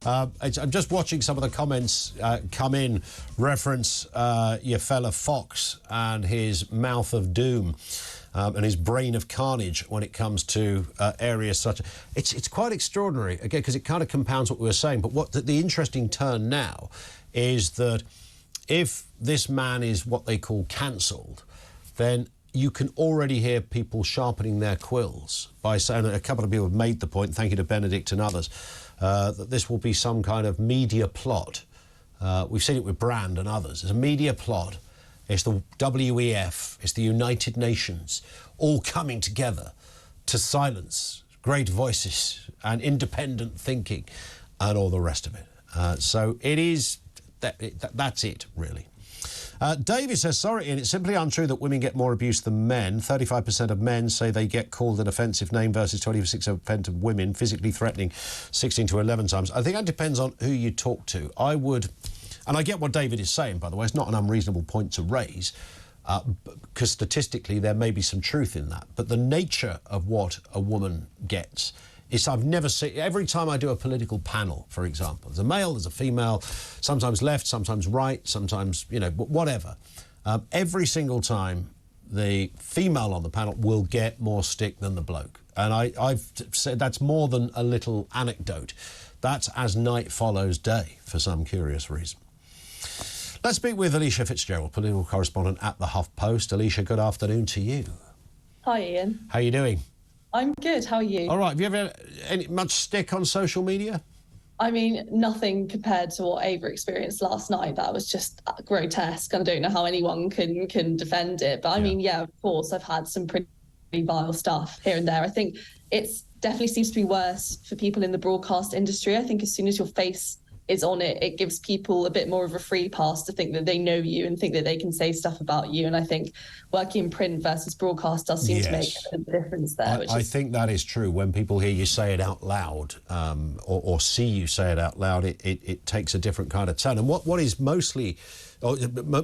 I'm just watching some of the comments come in, reference your fella Fox and his mouth of doom and his brain of carnage when it comes to areas such... It's quite extraordinary, again, because it kind of compounds what we were saying. But what the interesting turn now is that if this man is what they call cancelled, then you can already hear people sharpening their quills by saying, a couple of people have made the point, thank you to Benedict and others, that this will be some kind of media plot. We've seen it with Brand and others. It's a media plot. It's the WEF, it's the United Nations, all coming together to silence great voices and independent thinking and all the rest of it. So it is, that's it, really. David says, sorry, Ian, it's simply untrue that women get more abuse than men. 35% of men say they get called an offensive name versus 26% of women, physically threatening 16 to 11 times. I think that depends on who you talk to. I would, and I get what David is saying, by the way, it's not an unreasonable point to raise, because statistically there may be some truth in that. But the nature of what a woman gets is, I've never seen, every time I do a political panel, for example, there's a male, there's a female, sometimes left, sometimes right, sometimes, you know, whatever. Every single time the female on the panel will get more stick than the bloke. And I've said that's more than a little anecdote. That's as night follows day for some curious reason. Let's speak with Alicia Fitzgerald, political correspondent at the HuffPost. Alicia, good afternoon to you. Hi, Ian. How are you doing? I'm good. How are you? All right. Have you ever had much stick on social media? I mean, nothing compared to what Ava experienced last night. That was just grotesque. I don't know how anyone can defend it. But I mean, yeah, of course, I've had some pretty vile stuff here and there. I think it's definitely seems to be worse for people in the broadcast industry. I think as soon as your face is on it, it gives people a bit more of a free pass to think that they know you and think that they can say stuff about you. And I think working in print versus broadcast does seem to make a difference there. I think that is true. When people hear you say it out loud or see you say it out loud, it takes a different kind of turn. And what is mostly, or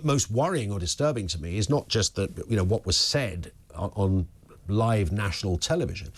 most worrying or disturbing to me is not just that, you know, what was said on live national television.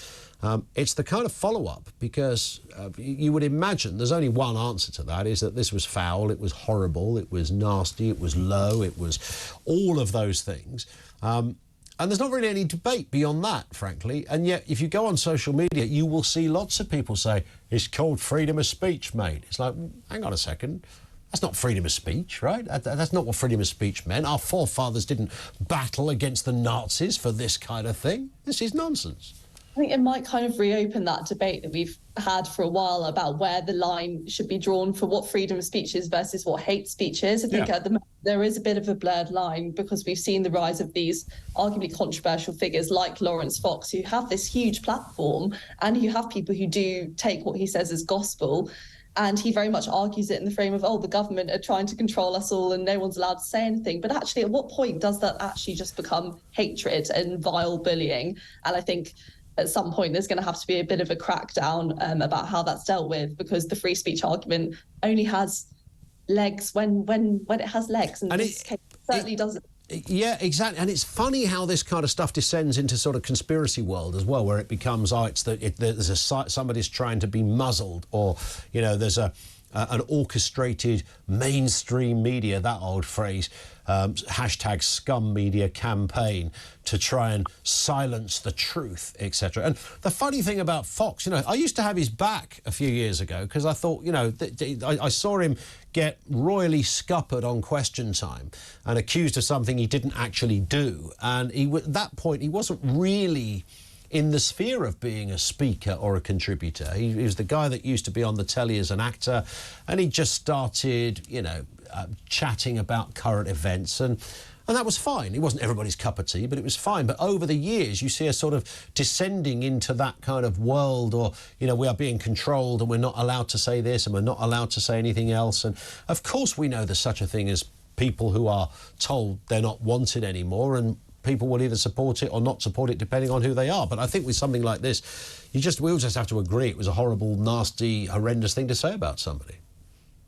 It's the kind of follow-up, because you would imagine there's only one answer to that, is that this was foul, it was horrible, it was nasty, it was low, it was all of those things. And there's not really any debate beyond that, frankly. And yet, if you go on social media, you will see lots of people say, it's called freedom of speech, mate. It's like, hang on a second. That's not freedom of speech, right? That's not what freedom of speech meant. Our forefathers didn't battle against the Nazis for this kind of thing. This is nonsense. I think it might kind of reopen that debate that we've had for a while about where the line should be drawn for what freedom of speech is versus what hate speech is. I think at the moment there is a bit of a blurred line, because we've seen the rise of these arguably controversial figures like Laurence Fox, who have this huge platform, and you have people who do take what he says as gospel. And he very much argues it in the frame of, oh, the government are trying to control us all and no one's allowed to say anything. But actually, at what point does that actually just become hatred and vile bullying? And I think at some point there's going to have to be a bit of a crackdown about how that's dealt with, because the free speech argument only has legs when it has legs, and this case certainly doesn't. Yeah, exactly. And it's funny how this kind of stuff descends into sort of conspiracy world as well, where it becomes, somebody's trying to be muzzled, or, you know, there's an orchestrated mainstream media, that old phrase, hashtag scum media campaign to try and silence the truth, etc. And the funny thing about Fox, you know, I used to have his back a few years ago, because I thought, you know, I saw him get royally scuppered on Question Time and accused of something he didn't actually do. And at that point, he wasn't really in the sphere of being a speaker or a contributor. He was the guy that used to be on the telly as an actor, and he just started, you know, chatting about current events, and that was fine. It wasn't everybody's cup of tea, but it was fine. But over the years, you see a sort of descending into that kind of world, or, you know, we are being controlled and we're not allowed to say this and we're not allowed to say anything else. And of course we know there's such a thing as people who are told they're not wanted anymore, and people will either support it or not support it depending on who they are. But I think with something like this, we all just have to agree it was a horrible, nasty, horrendous thing to say about somebody.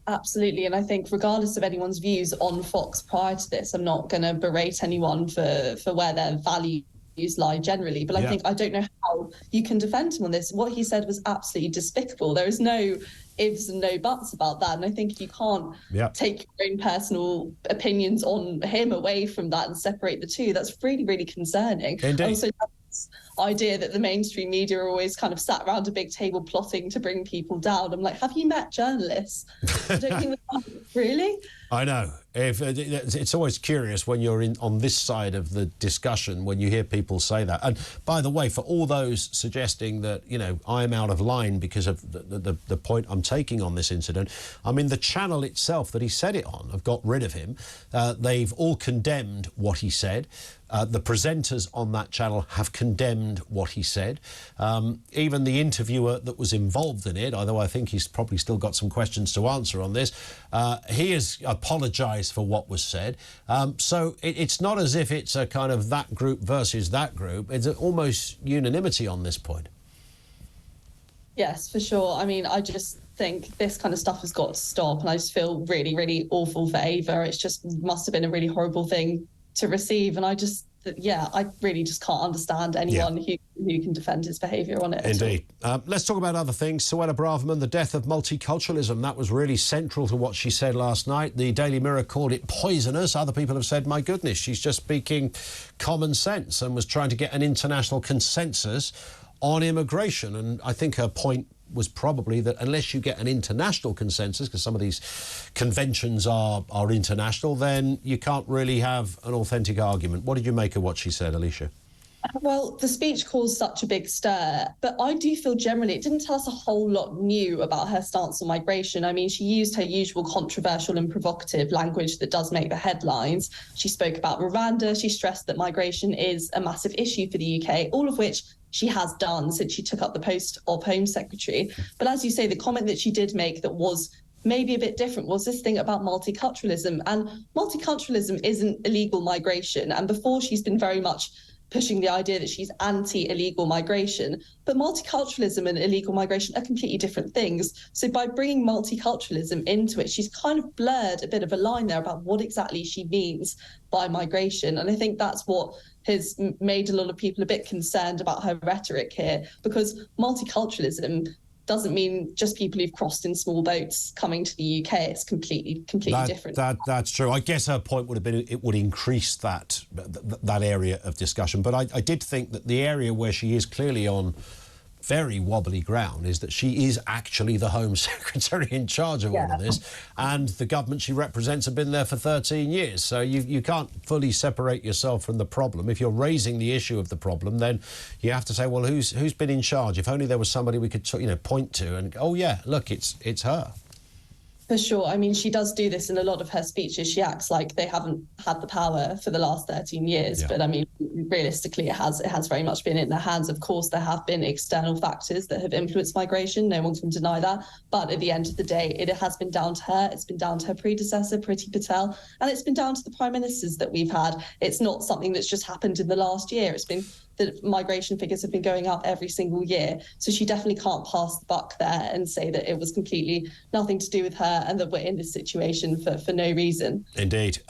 Absolutely. And I think regardless of anyone's views on Fox prior to this, I'm not going to berate anyone for where their values values lie generally. But I don't know how you can defend him on this. What he said was absolutely despicable. There is no ifs and no buts about that. And I think you can't take your own personal opinions on him away from that and separate the two. That's really, really concerning. Indeed. Also, this idea that the mainstream media are always kind of sat around a big table plotting to bring people down. I'm like, have you met journalists? I don't think really? I know. It's always curious when you're on this side of the discussion when you hear people say that. And by the way, for all those suggesting that, you know, I'm out of line because of the point I'm taking on this incident, I mean, the channel itself that he said it on have got rid of him. They've all condemned what he said. The presenters on that channel have condemned what he said. Even the interviewer that was involved in it, although I think he's probably still got some questions to answer on this, he has apologised for what was said. So it's not as if it's a kind of that group versus that group. It's almost unanimity on this point. Yes, for sure. I mean, I just think this kind of stuff has got to stop. And I just feel really, really awful for Ava. It's just must have been a really horrible thing to receive. And I really just can't understand anyone who can defend his behaviour on it. Indeed. Let's talk about other things. Suella Braverman, the death of multiculturalism. That was really central to what she said last night. The Daily Mirror called it poisonous. Other people have said, my goodness, she's just speaking common sense and was trying to get an international consensus on immigration. And I think her point was probably that unless you get an international consensus, because some of these conventions are international, then you can't really have an authentic argument. What did you make of what she said, Alicia? Well, the speech caused such a big stir, but I do feel generally it didn't tell us a whole lot new about her stance on migration. I mean, she used her usual controversial and provocative language that does make the headlines. She spoke about Rwanda. She stressed that migration is a massive issue for the UK, all of which she has done since she took up the post of Home Secretary. But as you say, the comment that she did make that was maybe a bit different was this thing about multiculturalism. And multiculturalism isn't illegal migration. And before, she's been very much pushing the idea that she's anti-illegal migration. But multiculturalism and illegal migration are completely different things. So by bringing multiculturalism into it, she's kind of blurred a bit of a line there about what exactly she means by migration. And I think that's what has made a lot of people a bit concerned about her rhetoric here, because multiculturalism doesn't mean just people who've crossed in small boats coming to the UK. It's completely different. That's true. I guess her point would have been it would increase that area of discussion. But I did think that the area where she is clearly on very wobbly ground is that she is actually the Home Secretary in charge of all of this, and the government she represents have been there for 13 years. So you can't fully separate yourself from the problem. If you're raising the issue of the problem, then you have to say, well, who's been in charge? If only there was somebody we could point to and, oh yeah, look, it's her. For sure. I mean, she does do this in a lot of her speeches. She acts like they haven't had the power for the last 13 years. Yeah. But I mean, realistically, it has very much been in their hands. Of course, there have been external factors that have influenced migration. No one can deny that. But at the end of the day, it has been down to her. It's been down to her predecessor, Priti Patel, and it's been down to the prime ministers that we've had. It's not something that's just happened in the last year. It's been the migration figures have been going up every single year. So she definitely can't pass the buck there and say that it was completely nothing to do with her and that we're in this situation for no reason. Indeed.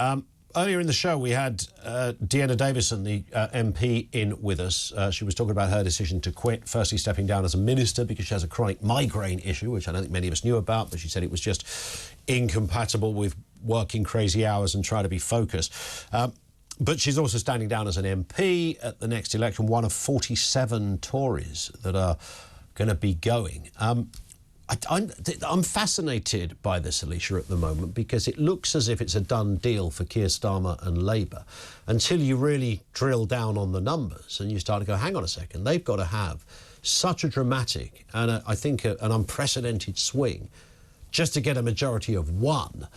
Earlier in the show, we had Deanna Davison, the MP, in with us. She was talking about her decision to quit, firstly stepping down as a minister because she has a chronic migraine issue, which I don't think many of us knew about, but she said it was just incompatible with working crazy hours and trying to be focused. But she's also standing down as an MP at the next election, one of 47 Tories that are going to be going. I'm fascinated by this, Alicia, at the moment, because it looks as if it's a done deal for Keir Starmer and Labour until you really drill down on the numbers and you start to go, hang on a second, they've got to have such a dramatic and I think an unprecedented swing just to get a majority of one.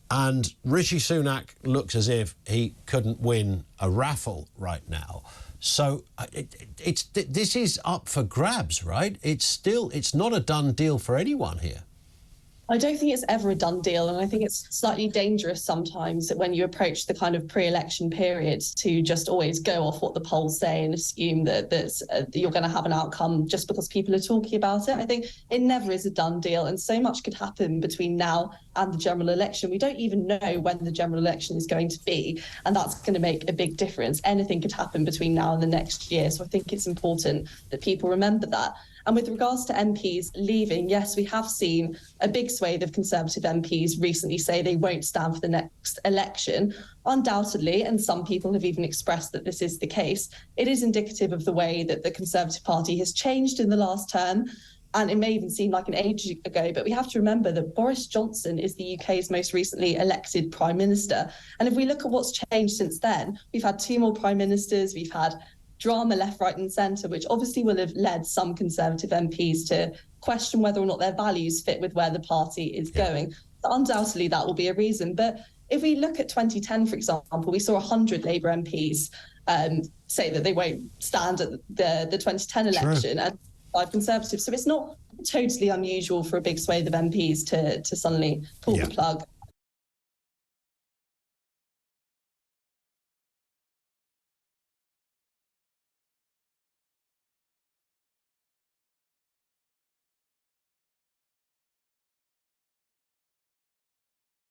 And Rishi Sunak looks as if he couldn't win a raffle right now. So this is up for grabs, right? It's not a done deal for anyone here. I don't think it's ever a done deal. And I think it's slightly dangerous sometimes that when you approach the kind of pre-election period to just always go off what the polls say and assume that you're going to have an outcome just because people are talking about it. I think it never is a done deal. And so much could happen between now and the general election. We don't even know when the general election is going to be. And that's going to make a big difference. Anything could happen between now and the next year. So I think it's important that people remember that. And with regards to MPs leaving, yes, we have seen a big swathe of Conservative MPs recently say they won't stand for the next election. Undoubtedly, and some people have even expressed that this is the case, it is indicative of the way that the Conservative Party has changed in the last term. And it may even seem like an age ago, but we have to remember that Boris Johnson is the UK's most recently elected Prime Minister. And if we look at what's changed since then, we've had 2 more Prime Ministers, we've had drama left, right and centre, which obviously will have led some Conservative MPs to question whether or not their values fit with where the party is going. So undoubtedly, that will be a reason. But if we look at 2010, for example, we saw 100 Labour MPs say that they won't stand at the 2010 election and 5 Conservatives. So it's not totally unusual for a big swathe of MPs to suddenly pull the plug